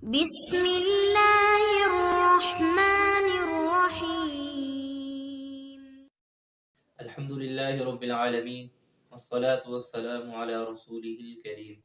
بسم اللہ الرحمن الرحیم۔ الحمد للہ رب العالمین والصلاة والسلام علی رسولہ الکریم۔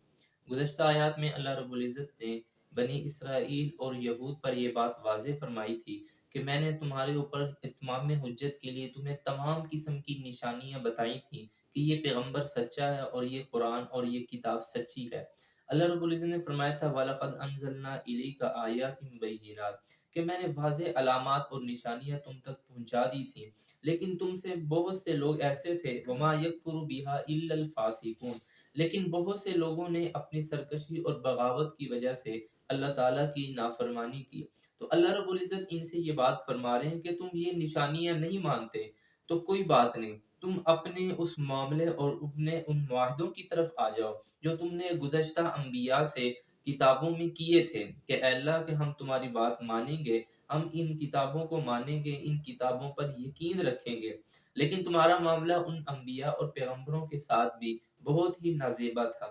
گزشتہ آیات میں اللہ رب العزت نے بنی اسرائیل اور یہود پر یہ بات واضح فرمائی تھی کہ میں نے تمہارے اوپر اتمام حجت کے لیے تمہیں تمام قسم کی نشانیاں بتائی تھیں کہ یہ پیغمبر سچا ہے اور یہ قرآن اور یہ کتاب سچی ہے۔ اللہ رب العزت نے فرمایا تھا وَلَقَدْ أَنزَلْنَا إِلَيْكَ آيَاتٍ بَيِّنَاتٍ کہ میں نے واضح علامات اور نشانیاں تم تک پہنچا دی تھیں، لیکن تم سے بہت سے لوگ ایسے تھے وَمَا يَكْفُرُ بِهَا إِلَّا الْفَاسِقُونَ لیکن بہت سے لوگوں نے اپنی سرکشی اور بغاوت کی وجہ سے اللہ تعالیٰ کی نافرمانی کی۔ تو اللہ رب العزت ان سے یہ بات فرما رہے ہیں کہ تم یہ نشانیاں نہیں مانتے تو کوئی بات نہیں، تم اپنے اس معاملے اور اپنے ان معاہدوں کی طرف آ جاؤ جو تم نے گزشتہ انبیاء سے کتابوں میں کیے تھے کہ اے اللہ کہ ہم تمہاری بات مانیں گے، ہم ان کتابوں کو مانیں گے، ان کتابوں پر یقین رکھیں گے۔ لیکن تمہارا معاملہ ان انبیاء اور پیغمبروں کے ساتھ بھی بہت ہی نازیبا تھا۔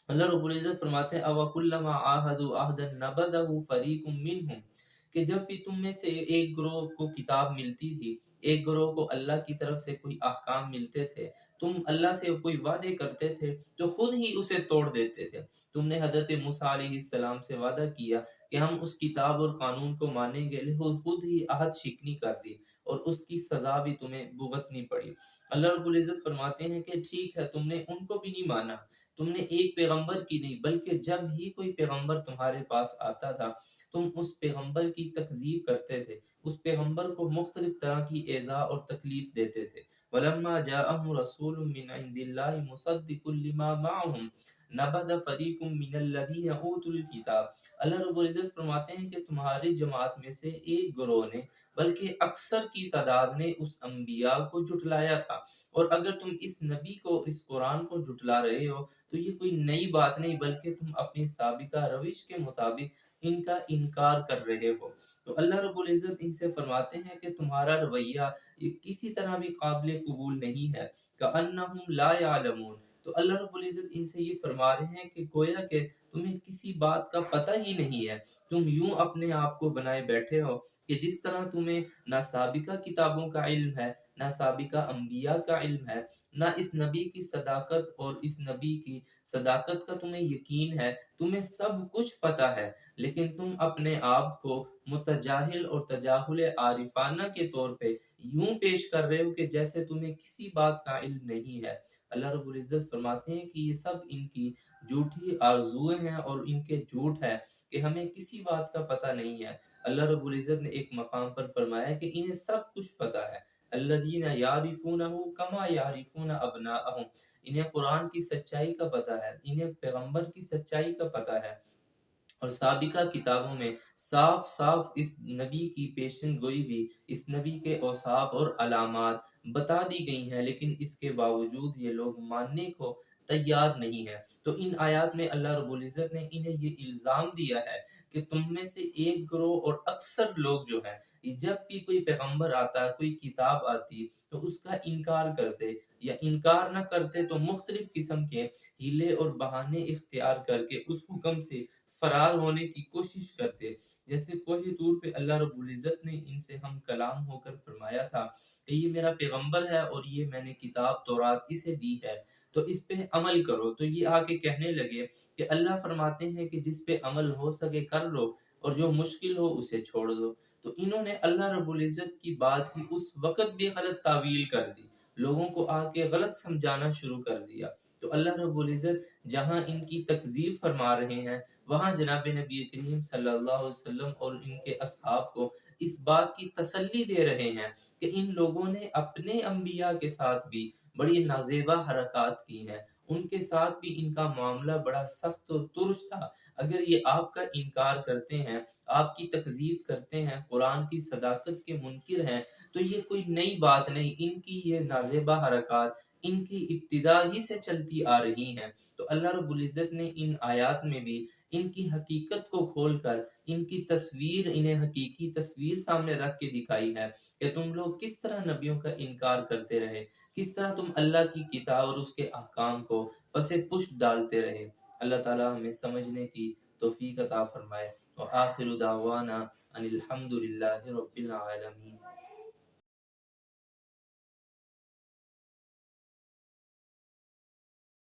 اللہ رب العزت فرماتے ہیں أَوَكُلَّمَا عَاهَدُوا عَهْدًا نَبَذَهُ فَرِيقٌ مِّنْهُمْ کہ جب بھی تم میں سے ایک گروہ کو کتاب ملتی تھی، ایک گروہ کو اللہ کی طرف سے کوئی احکام ملتے تھے، تم اللہ سے کوئی وعدے کرتے تھے تو خود ہی اسے توڑ دیتے تھے۔ تم نے حضرت موسیٰ علیہ السلام سے وعدہ کیا کہ ہم اس کتاب اور قانون کو مانیں گے، لیکن خود ہی عہد شکنی کر دی اور اس کی سزا بھی تمہیں بھگتنی پڑی۔ اللہ رب العزت فرماتے ہیں کہ ٹھیک ہے تم نے ان کو بھی نہیں مانا، تم نے ایک پیغمبر کی نہیں بلکہ جب ہی کوئی پیغمبر تمہارے پاس آتا تھا تم اس پیغمبر کی تکذیب کرتے تھے، اس پیغمبر کو مختلف طرح کی ایذا اور تکلیف دیتے تھے۔ وَلَمَّا جَاءَهُمْ رَسُولٌ مِّنْ عِندِ اللَّهِ مُصَدِّقٌ لِّمَا مَعَهُمْ نَبَذَ فَرِيقٌ مِّنَ الَّذِينَ أُوتُوا الْكِتَابَ اللہ رب العزت فرماتے ہیں کہ تمہاری جماعت میں سے ایک گروہ نے بلکہ اکثر کی تعداد نے اس انبیاء کو جھٹلایا تھا، اور اگر تم اس نبی کو اس قرآن کو جھٹلا رہے ہو تو یہ کوئی نئی بات نہیں بلکہ تم اپنی سابقہ روش کے مطابق ان کا انکار کر رہے ہو۔ تو اللہ رب العزت ان سے فرماتے ہیں کہ تمہارا رویہ یہ کسی طرح بھی قابل قبول نہیں ہے، کأنہم لا یعلمون تو اللہ رب العزت ان سے یہ فرما رہے ہیں کہ گویا کہ تمہیں کسی بات کا پتہ ہی نہیں ہے، تم یوں اپنے آپ کو بنائے بیٹھے ہو کہ جس طرح تمہیں نہ سابقہ کتابوں کا علم ہے، نہ سابقہ انبیاء کا علم ہے، نہ اس نبی کی صداقت اور اس نبی کی صداقت کا تمہیں یقین ہے، تمہیں سب کچھ پتہ ہے لیکن تم اپنے آپ کو متجاہل اور تجاہل عارفانہ کے طور پہ یوں پیش کر رہے ہو کہ جیسے تمہیں کسی بات کا علم نہیں ہے۔ اللہ رب العزت فرماتے ہیں کہ یہ سب ان کی جھوٹی آرزویں ہیں اور ان کے جھوٹ ہے کہ ہمیں کسی بات کا پتہ نہیں ہے۔ اللہ رب العزت نے ایک مقام پر فرمایا کہ انہیں سب کچھ پتہ ہے۔ الذین یعرفونہ کما یعرفون ابناءہم انہیں قرآن کی سچائی کا پتہ ہے، انہیں پیغمبر کی سچائی کا پتہ ہے، اور سابقہ کتابوں میں صاف صاف اس نبی کی پیشن گوئی بھی، اس نبی کے اوصاف اور علامات بتا دی گئی ہیں، لیکن اس کے باوجود یہ لوگ ماننے کو تیار نہیں ہے۔ تو ان آیات میں اللہ رب العزت نے انہیں یہ الزام دیا ہے کہ تم میں سے ایک گروہ اور اکثر لوگ جو ہیں جب بھی کوئی پیغمبر آتا، کوئی کتاب آتی تو اس کا انکار کرتے، یا انکار نہ کرتے تو مختلف قسم کے ہیلے اور بہانے اختیار کر کے اس حکم سے فرار ہونے کی کوشش کرتے۔ جیسے کوہ طور پہ اللہ رب العزت نے ان سے ہم کلام ہو کر فرمایا تھا کہ یہ میرا پیغمبر ہے اور یہ میں نے کتاب تورات اسے دی ہے تو اس پہ عمل کرو، تو یہ آ کے کہنے لگے کہ اللہ فرماتے ہیں کہ جس پہ عمل ہو سکے کر لو اور جو مشکل ہو اسے چھوڑ دو۔ تو انہوں نے اللہ رب العزت کی بات کی اس وقت بھی غلط تعویل کر دی، لوگوں کو آ کے غلط سمجھانا شروع کر دیا۔ تو اللہ رب العزت جہاں ان کی تکذیب فرما رہے ہیں وہاں جناب نبی کریم صلی اللہ علیہ وسلم اور ان کے اصحاب کو اس بات کی تسلی دے رہے ہیں کہ ان لوگوں نے اپنے انبیاء کے ساتھ بھی بڑی نازیبا حرکات کی ہیں، ان کے ساتھ بھی ان کا معاملہ بڑا سخت و ترش تھا۔ اگر یہ آپ کا انکار کرتے ہیں، آپ کی تکذیب کرتے ہیں، قرآن کی صداقت کے منکر ہیں تو یہ کوئی نئی بات نہیں، ان کی یہ نازیبا حرکات ان کی ابتدا ہی سے چلتی آ رہی ہیں۔ تو اللہ رب العزت نے ان آیات میں بھی ان کی حقیقت کو کھول کر ان کی تصویر، انہیں حقیقی تصویر سامنے رکھ کے دکھائی ہے کہ تم لوگ کس طرح نبیوں کا انکار کرتے رہے، کس طرح تم اللہ کی کتاب اور اس کے احکام کو پس پشت ڈالتے رہے۔ اللہ تعالی ہمیں سمجھنے کی توفیق عطا فرمائے۔ وآخر دعوانا ان الحمد للہ رب العالمین۔